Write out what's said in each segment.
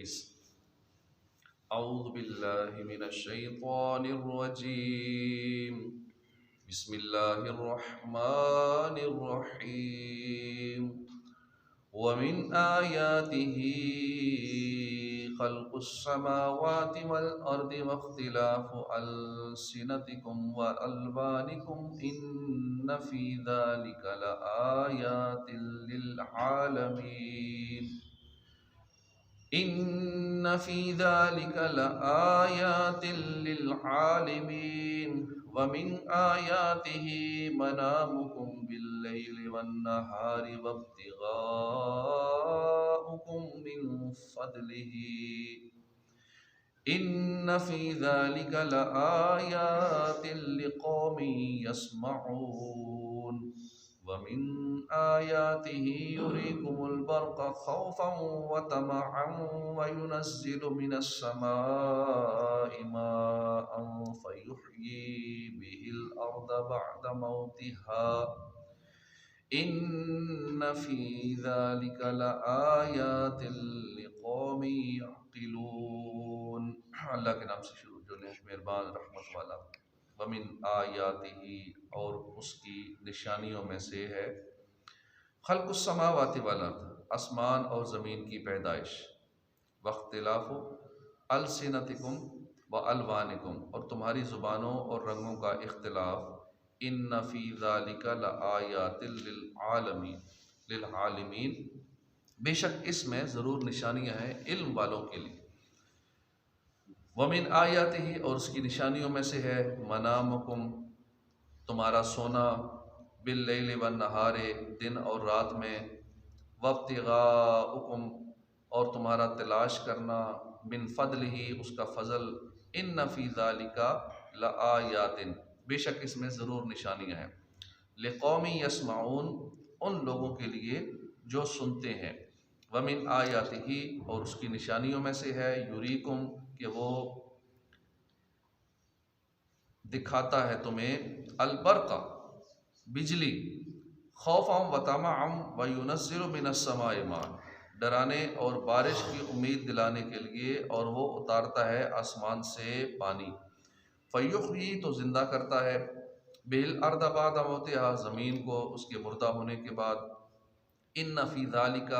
23۔ اعوذ باللہ من الشیطان الرجیم، بسم اللہ الرحمن الرحیم۔ ومن آیاتہ خلق السماوات والأرض واختلاف ألسنتكم وألوانكم إن في ذلك لآيات للعالمين إن في ذلك لآيات للعالمين ومن آياته منامكم بالليل والنهار وابتغاؤكم من فضله إن في ذلك لآيات لقوم يسمعون ومن آياته يريكم البرق خوفا وطمعا وينزل من السماء ماء فيحيي به الأرض بعد موتها إن في ذلك لآيات لقوم يعقلون۔ اللہ کے نام سے شروع جو مہربان رحمت والا۔ ومن آیاتہ، اور اس کی نشانیوں میں سے ہے خلق السماوات والارض، آسمان اور زمین کی پیدائش، واختلاف السنتکم والوانکم، اور تمہاری زبانوں اور رنگوں کا اختلاف، ان فی ذلک لآیات للعالمین، بے شک اس میں ضرور نشانیاں ہیں علم والوں کے لیے۔ ومن آیاتہ، اور اس کی نشانیوں میں سے ہے منامکم، تمہارا سونا، باللیل والنہار، دن اور رات میں، وابتغاؤکم، اور تمہارا تلاش کرنا، من فضلہ، اس کا فضل، ان فی ذالک لآیات، بے شک اس میں ضرور نشانیاں ہیں، لقوم یسمعون، ان لوگوں کے لیے جو سنتے ہیں۔ ومن آیاتہ، اور اس کی نشانیوں میں سے ہے یریکم، کہ وہ دکھاتا ہے تمہیں، البرق، بجلی، خوفا وطمعا وینزل من السماء ماء، ڈرانے اور بارش کی امید دلانے کے لیے، اور وہ اتارتا ہے آسمان سے پانی، فیحیی، تو زندہ کرتا ہے، بالارض بعد موتہا، زمین کو اس کے مردہ ہونے کے بعد، ان فی ذالک،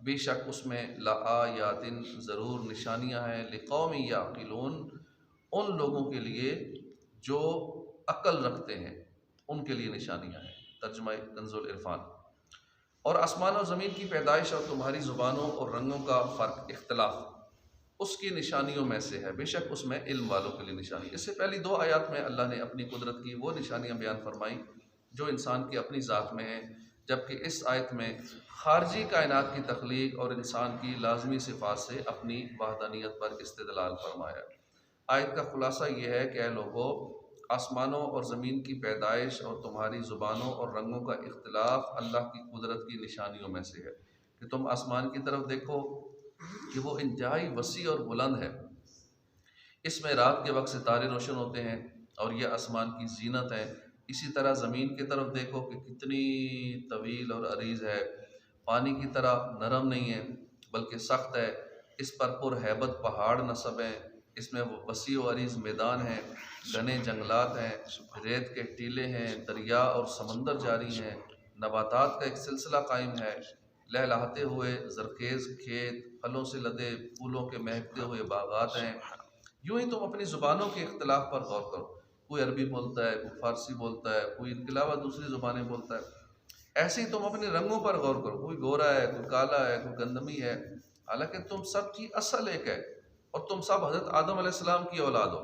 بے شک اس میں، لآیات، ضرور نشانیاں ہیں، لقوم یعقلون، ان لوگوں کے لیے جو عقل رکھتے ہیں، ان کے لیے نشانیاں ہیں۔ ترجمہ کنز العرفان۔ اور آسمان اور زمین کی پیدائش اور تمہاری زبانوں اور رنگوں کا فرق، اختلاف، اس کی نشانیوں میں سے ہے، بے شک اس میں علم والوں کے لیے نشانی۔ اس سے پہلی دو آیات میں اللہ نے اپنی قدرت کی وہ نشانیاں بیان فرمائیں جو انسان کی اپنی ذات میں ہیں، جبکہ اس آیت میں خارجی کائنات کی تخلیق اور انسان کی لازمی صفات سے اپنی وحدانیت پر استدلال فرمایا۔ آیت کا خلاصہ یہ ہے کہ اے لوگو، آسمانوں اور زمین کی پیدائش اور تمہاری زبانوں اور رنگوں کا اختلاف اللہ کی قدرت کی نشانیوں میں سے ہے، کہ تم آسمان کی طرف دیکھو کہ وہ انتہائی وسیع اور بلند ہے، اس میں رات کے وقت ستارے روشن ہوتے ہیں اور یہ آسمان کی زینت ہے۔ اسی طرح زمین کی طرف دیکھو کہ کتنی طویل اور عریض ہے، پانی کی طرح نرم نہیں ہے بلکہ سخت ہے، اس پر پرہیبت پہاڑ نصب ہیں، اس میں وسیع و عریض میدان ہیں، گھنے جنگلات ہیں، ریت کے ٹیلے ہیں، دریا اور سمندر جاری ہیں، نباتات کا ایک سلسلہ قائم ہے، لہلہاتے ہوئے زرخیز کھیت، پھلوں سے لدے پھولوں کے مہکتے ہوئے باغات ہیں۔ یوں ہی تم اپنی زبانوں کے اختلاف پر غور کرو، کوئی عربی بولتا ہے، کوئی فارسی بولتا ہے، کوئی ان کے علاوہ دوسری زبانیں بولتا ہے۔ ایسے ہی تم اپنے رنگوں پر غور کرو، کوئی گورا ہے، کوئی کالا ہے، کوئی گندمی ہے، حالانکہ تم سب کی اصل ایک ہے اور تم سب حضرت آدم علیہ السلام کی اولاد ہو۔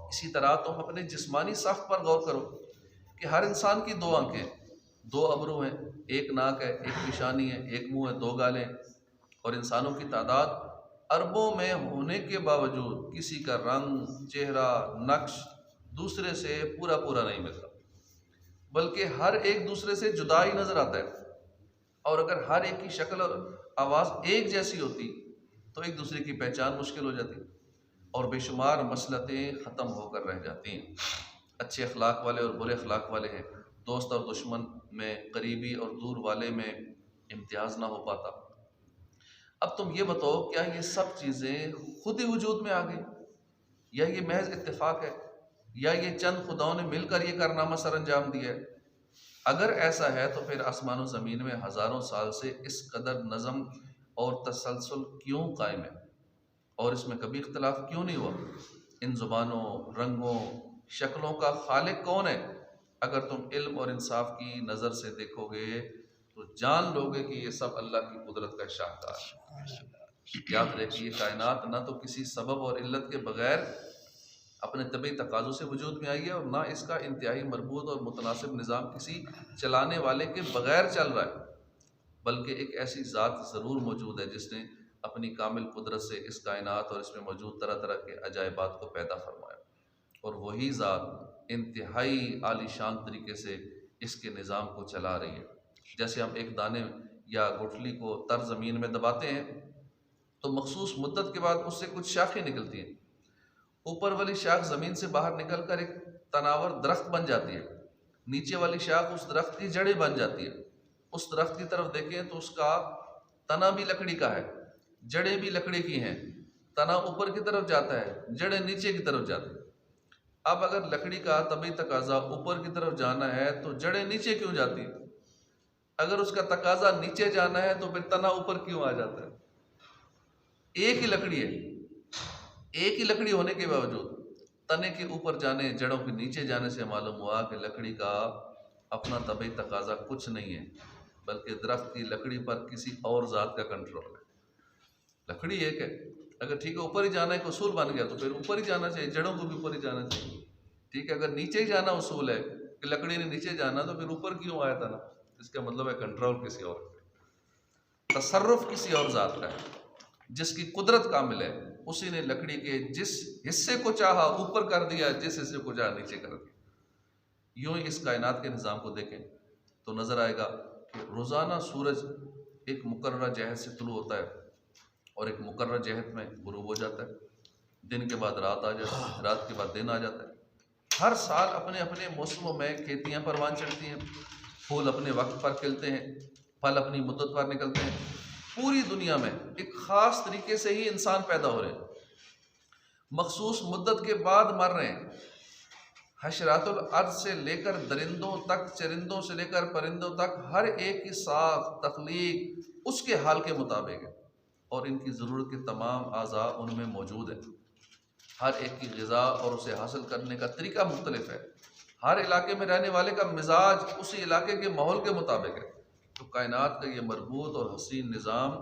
اسی طرح تم اپنے جسمانی ساخت پر غور کرو کہ ہر انسان کی دو آنکھیں، دو ابرو ہیں، ایک ناک ہے، ایک پیشانی ہے، ایک منہ ہے، دو گالیں، اور انسانوں کی تعداد اربوں میں ہونے کے باوجود کسی کا رنگ، چہرہ، نقش دوسرے سے پورا نہیں ملتا، بلکہ ہر ایک دوسرے سے جدا ہی نظر آتا ہے، اور اگر ہر ایک کی شکل اور آواز ایک جیسی ہوتی تو ایک دوسرے کی پہچان مشکل ہو جاتی اور بے شمار مصلحتیں ختم ہو کر رہ جاتی ہیں۔ اچھے اخلاق والے اور برے اخلاق والے ہیں، دوست اور دشمن میں، قریبی اور دور والے میں امتیاز نہ ہو پاتا۔ اب تم یہ بتاؤ کیا یہ سب چیزیں خود ہی وجود میں آ گئی، یا یہ محض اتفاق ہے، یا یہ چند خداؤں نے مل کر یہ کارنامہ سر انجام دیا ہے؟ اگر ایسا ہے تو پھر آسمان و زمین میں ہزاروں سال سے اس قدر نظم اور تسلسل کیوں قائم ہے، اور اس میں کبھی اختلاف کیوں نہیں ہوا؟ ان زبانوں، رنگوں، شکلوں کا خالق کون ہے؟ اگر تم علم اور انصاف کی نظر سے دیکھو گے تو جان لو گے کہ یہ سب اللہ کی قدرت کا شاہکار ہے۔ یاد رہے کہ یہ کائنات نہ تو کسی سبب اور علت کے بغیر اپنے طبعی تقاضوں سے وجود میں آئی ہے، اور نہ اس کا انتہائی مربوط اور متناسب نظام کسی چلانے والے کے بغیر چل رہا ہے، بلکہ ایک ایسی ذات ضرور موجود ہے جس نے اپنی کامل قدرت سے اس کائنات اور اس میں موجود طرح طرح کے عجائبات کو پیدا فرمایا، اور وہی ذات انتہائی عالی شان طریقے سے اس کے نظام کو چلا رہی ہے۔ جیسے ہم ایک دانے یا گٹھلی کو تر زمین میں دباتے ہیں تو مخصوص مدت کے بعد اس سے کچھ شاخیں نکلتی ہیں، اوپر والی شاخ زمین سے باہر نکل کر ایک تناور درخت بن جاتی ہے، نیچے والی شاخ اس درخت کی جڑیں بن جاتی ہے۔ اس درخت کی طرف دیکھیں تو اس کا تنا بھی لکڑی کا ہے، جڑیں بھی لکڑی کی ہیں، تنا اوپر کی طرف جاتا ہے، جڑیں نیچے کی طرف جاتی ہیں۔ اب اگر لکڑی کا طبعی تقاضا اوپر کی طرف جانا ہے تو جڑیں نیچے کیوں جاتی ہیں؟ اگر اس کا تقاضا نیچے جانا ہے تو پھر تنا اوپر کیوں آ جاتا ہے؟ ایک ہی لکڑی ہے، ایک ہی لکڑی ہونے کے باوجود تنے کے اوپر جانے، جڑوں کے نیچے جانے سے معلوم ہوا کہ لکڑی کا اپنا طبعی تقاضا کچھ نہیں ہے، بلکہ درخت کی لکڑی پر کسی اور ذات کا کنٹرول ہے۔ لکڑی ایک ہے، اگر ٹھیک ہے اوپر ہی جانا ایک اصول بن گیا تو پھر اوپر ہی جانا چاہیے، جڑوں کو بھی اوپر ہی جانا چاہیے، ٹھیک ہے۔ اگر نیچے ہی جانا اصول ہے کہ لکڑی نے نیچے جانا تو پھر اوپر کیوں آیا تھا نا؟ اس کا مطلب ہے کنٹرول کسی اور کا، تصرف کسی اور ذات کا ہے، جس کی قدرت کامل ہے، اسی نے لکڑی کے جس حصے کو چاہا اوپر کر دیا، جس حصے کو چاہا نیچے کر دیا۔ یوں ہی اس کائنات کے نظام کو دیکھیں تو نظر آئے گا کہ روزانہ سورج ایک مقررہ جہت سے طلوع ہوتا ہے اور ایک مقررہ جہت میں غروب ہو جاتا ہے، دن کے بعد رات آ جاتی ہے، رات کے بعد دن آ جاتا ہے۔ ہر سال اپنے اپنے موسموں میں کھیتیاں پروان چڑھتی ہیں، پھول اپنے وقت پر کھلتے ہیں، پھل اپنی مدت پر نکلتے ہیں۔ پوری دنیا میں ایک خاص طریقے سے ہی انسان پیدا ہو رہے ہیں، مخصوص مدت کے بعد مر رہے ہیں۔ حشرات الارض سے لے کر درندوں تک، چرندوں سے لے کر پرندوں تک، ہر ایک کی ساخت، تخلیق اس کے حال کے مطابق ہے، اور ان کی ضرورت کے تمام اعضاء ان میں موجود ہیں۔ ہر ایک کی غذا اور اسے حاصل کرنے کا طریقہ مختلف ہے، ہر علاقے میں رہنے والے کا مزاج اسی علاقے کے ماحول کے مطابق ہے۔ تو کائنات کا یہ مربوط اور حسین نظام،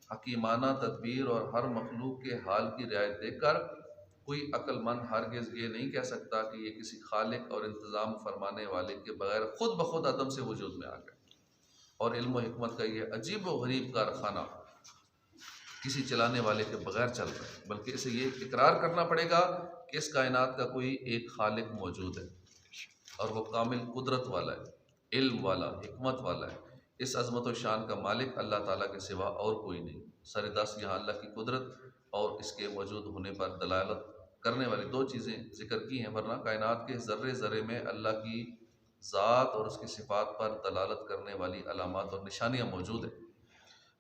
حکیمانہ تدبیر اور ہر مخلوق کے حال کی رعایت دیکھ کر کوئی عقل مند ہرگز یہ نہیں کہہ سکتا کہ یہ کسی خالق اور انتظام فرمانے والے کے بغیر خود بخود عدم سے وجود میں آ گئے، اور علم و حکمت کا یہ عجیب و غریب کارخانہ کسی چلانے والے کے بغیر چل رہا ہے، بلکہ اسے یہ اقرار کرنا پڑے گا کہ اس کائنات کا کوئی ایک خالق موجود ہے، اور وہ کامل قدرت والا ہے، علم والا، حکمت والا ہے۔ اس عظمت و شان کا مالک اللہ تعالیٰ کے سوا اور کوئی نہیں۔ سر دست یہاں اللہ کی قدرت اور اس کے موجود ہونے پر دلالت کرنے والی دو چیزیں ذکر کی ہیں، ورنہ کائنات کے ذرے ذرے میں اللہ کی ذات اور اس کی صفات پر دلالت کرنے والی علامات اور نشانیاں موجود ہیں۔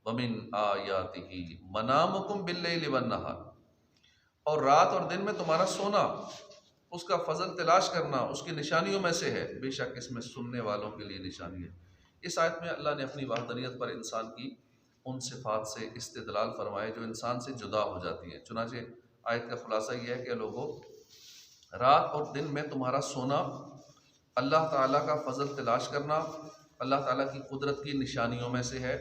وَمِنْ آیَاتِهِ مَنَامُكُمْ بِاللَّيْلِ وَالنَّهَارِ، اور رات اور دن میں تمہارا سونا، اس کا فضل تلاش کرنا اس کی نشانیوں میں سے ہے، بے شک اس میں سننے والوں کے لیے نشانی ہے۔ اس آیت میں اللہ نے اپنی وحدانیت پر انسان کی ان صفات سے استدلال فرمائے جو انسان سے جدا ہو جاتی ہیں۔ چنانچہ آیت کا خلاصہ یہ ہے کہ لوگوں، رات اور دن میں تمہارا سونا اللہ تعالیٰ کا فضل تلاش کرنا اللہ تعالیٰ کی قدرت کی نشانیوں میں سے ہے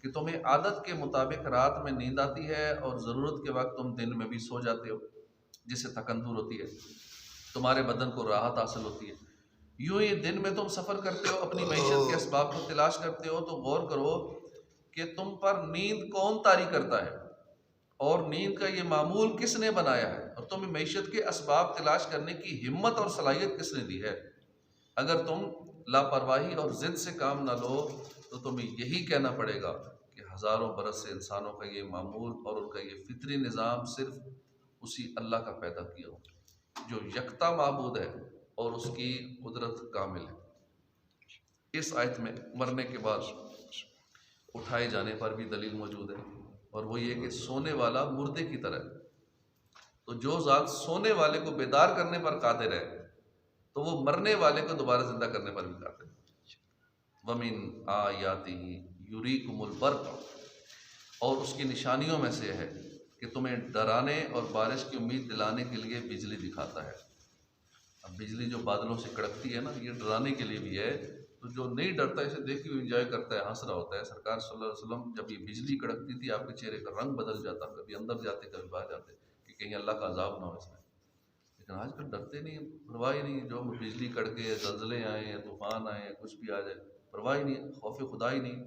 کہ تمہیں عادت کے مطابق رات میں نیند آتی ہے اور ضرورت کے وقت تم دن میں بھی سو جاتے ہو، جس سے تھکن دور ہوتی ہے، تمہارے بدن کو راحت حاصل ہوتی ہے۔ یوں ہی دن میں تم سفر کرتے ہو، اپنی معیشت کے اسباب کو تلاش کرتے ہو، تو غور کرو کہ تم پر نیند کون طاری کرتا ہے، اور نیند کا یہ معمول کس نے بنایا ہے، اور تمہیں معیشت کے اسباب تلاش کرنے کی ہمت اور صلاحیت کس نے دی ہے۔ اگر تم لاپرواہی اور ضد سے کام نہ لو تو تمہیں یہی کہنا پڑے گا کہ ہزاروں برس سے انسانوں کا یہ معمول اور ان کا یہ فطری نظام صرف اسی اللہ کا پیدا کیا ہو جو یکتا معبود ہے اور اس کی قدرت کامل ہے۔ اس آیت میں مرنے کے بعد اٹھائے جانے پر بھی دلیل موجود ہے، اور وہ یہ کہ سونے والا مردے کی طرح ہے۔ تو جو ذات سونے والے کو بیدار کرنے پر قادر ہے تو وہ مرنے والے کو دوبارہ زندہ کرنے پر بھی قادر ہے۔ وَمِنْ آیَاتِهِ یُرِیکُمُ الْبَرْقَ، اور اس کی نشانیوں میں سے ہے کہ تمہیں ڈرانے اور بارش کی امید دلانے کے لیے بجلی دکھاتا ہے۔ اب بجلی جو بادلوں سے کڑکتی ہے نا، یہ ڈرانے کے لیے بھی ہے، تو جو نہیں ڈرتا اسے دیکھ کے انجوائے کرتا ہے، ہنس رہا ہوتا ہے۔ سرکار صلی اللہ علیہ وسلم جب یہ بجلی کڑکتی تھی آپ کے چہرے کا رنگ بدل جاتا، کبھی اندر جاتے کبھی باہر جاتے کہ کہیں اللہ کا عذاب نہ ہو اس میں۔ لیکن آج کل ڈرتے نہیں، پرواہ ہی نہیں، جو بجلی کڑکے، زلزلے آئیں، طوفان آئیں، کچھ بھی آ جائے، پرواہ ہی نہیں، خوف خدا ہی نہیں۔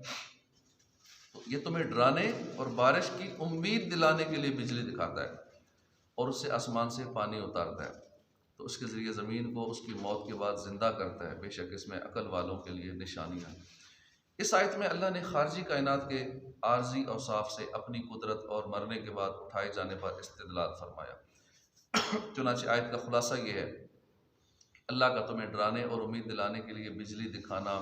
تو یہ تمہیں ڈرانے اور بارش کی امید دلانے کے لیے بجلی دکھاتا ہے اور اس سے آسمان سے پانی اتارتا ہے، تو اس کے ذریعے زمین کو اس کی موت کے بعد زندہ کرتا ہے۔ بے شک اس میں عقل والوں کے لیے نشانیاں ہیں۔ اس آیت میں اللہ نے خارجی کائنات کے عارضی اوصاف سے اپنی قدرت اور مرنے کے بعد اٹھائے جانے پر استدلال فرمایا۔ چنانچہ آیت کا خلاصہ یہ ہے، اللہ کا تمہیں ڈرانے اور امید دلانے کے لیے بجلی دکھانا،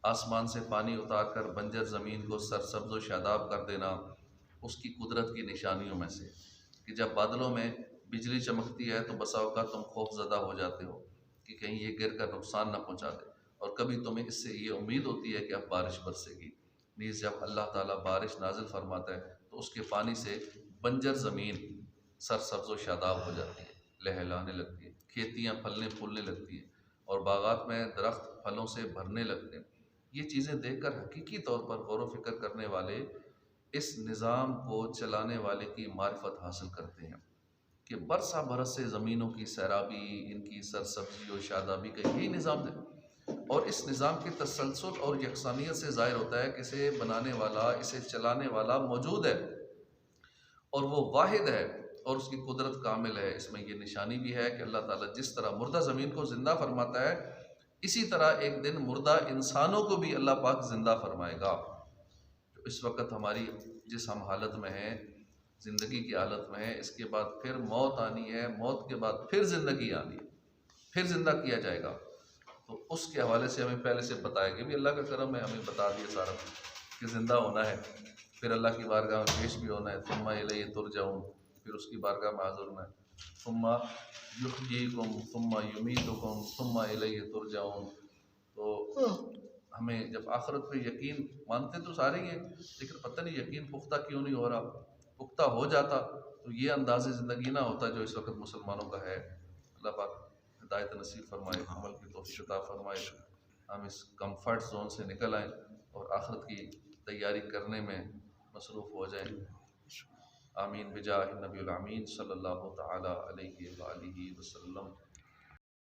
آسمان سے پانی اتار کر بنجر زمین کو سرسبز و شاداب کر دینا اس کی قدرت کی نشانیوں میں سے، کہ جب بادلوں میں بجلی چمکتی ہے تو بسا اوقات تم خوف زدہ ہو جاتے ہو کہ کہیں یہ گر کر نقصان نہ پہنچا دے، اور کبھی تمہیں اس سے یہ امید ہوتی ہے کہ اب بارش برسے گی۔ نیز جب اللہ تعالیٰ بارش نازل فرماتا ہے تو اس کے پانی سے بنجر زمین سرسبز و شاداب ہو جاتی ہے، لہلانے لگتی ہے، کھیتیاں پھلنے پھولنے لگتی ہیں اور باغات میں درخت پھلوں سے بھرنے لگتے ہیں۔ یہ چیزیں دیکھ کر حقیقی طور پر غور و فکر کرنے والے اس نظام کو چلانے والے کی معرفت حاصل کرتے ہیں کہ برسا برس سے زمینوں کی سیرابی، ان کی سرسبزی و شادابی کا یہی نظام ہے، اور اس نظام کی تسلسل اور یکسانیت سے ظاہر ہوتا ہے کہ اسے بنانے والا، اسے چلانے والا موجود ہے اور وہ واحد ہے اور اس کی قدرت کامل ہے۔ اس میں یہ نشانی بھی ہے کہ اللہ تعالیٰ جس طرح مردہ زمین کو زندہ فرماتا ہے، اسی طرح ایک دن مردہ انسانوں کو بھی اللہ پاک زندہ فرمائے گا۔ جو اس وقت ہماری جس ہم حالت میں ہیں، زندگی کی حالت میں ہے، اس کے بعد پھر موت آنی ہے، موت کے بعد پھر زندگی آنی ہے، پھر زندہ کیا جائے گا۔ تو اس کے حوالے سے ہمیں پہلے سے بتایا کہ بھی اللہ کا کرم ہے، ہمیں بتا دیا سارا کہ زندہ ہونا ہے، پھر اللہ کی بارگاہ میں پیش بھی ہونا ہے، ثم الیہ ترجعون، پھر اس کی بارگاہ میں حاضر ہونا ہے، ثم یحییکم ثم یمیتکم ثم الیہ ترجعون۔ تو ہمیں جب آخرت پہ یقین مانتے تو سارے ہی ہیں، لیکن پتہ نہیں یقین پختہ کیوں نہیں ہو رہا۔ پختہ ہو جاتا تو یہ انداز زندگی نہ ہوتا جو اس وقت مسلمانوں کا ہے۔ اللہ پاک ہدایت نصیب فرمائے، عمل کی توفیق عطا فرمائے، ہم اس کمفرٹ زون سے نکل آئیں اور آخرت کی تیاری کرنے میں مصروف ہو جائیں۔ آمین بجاہ نبی الامین صلی اللہ تعالی علیہ وآلہ وسلم۔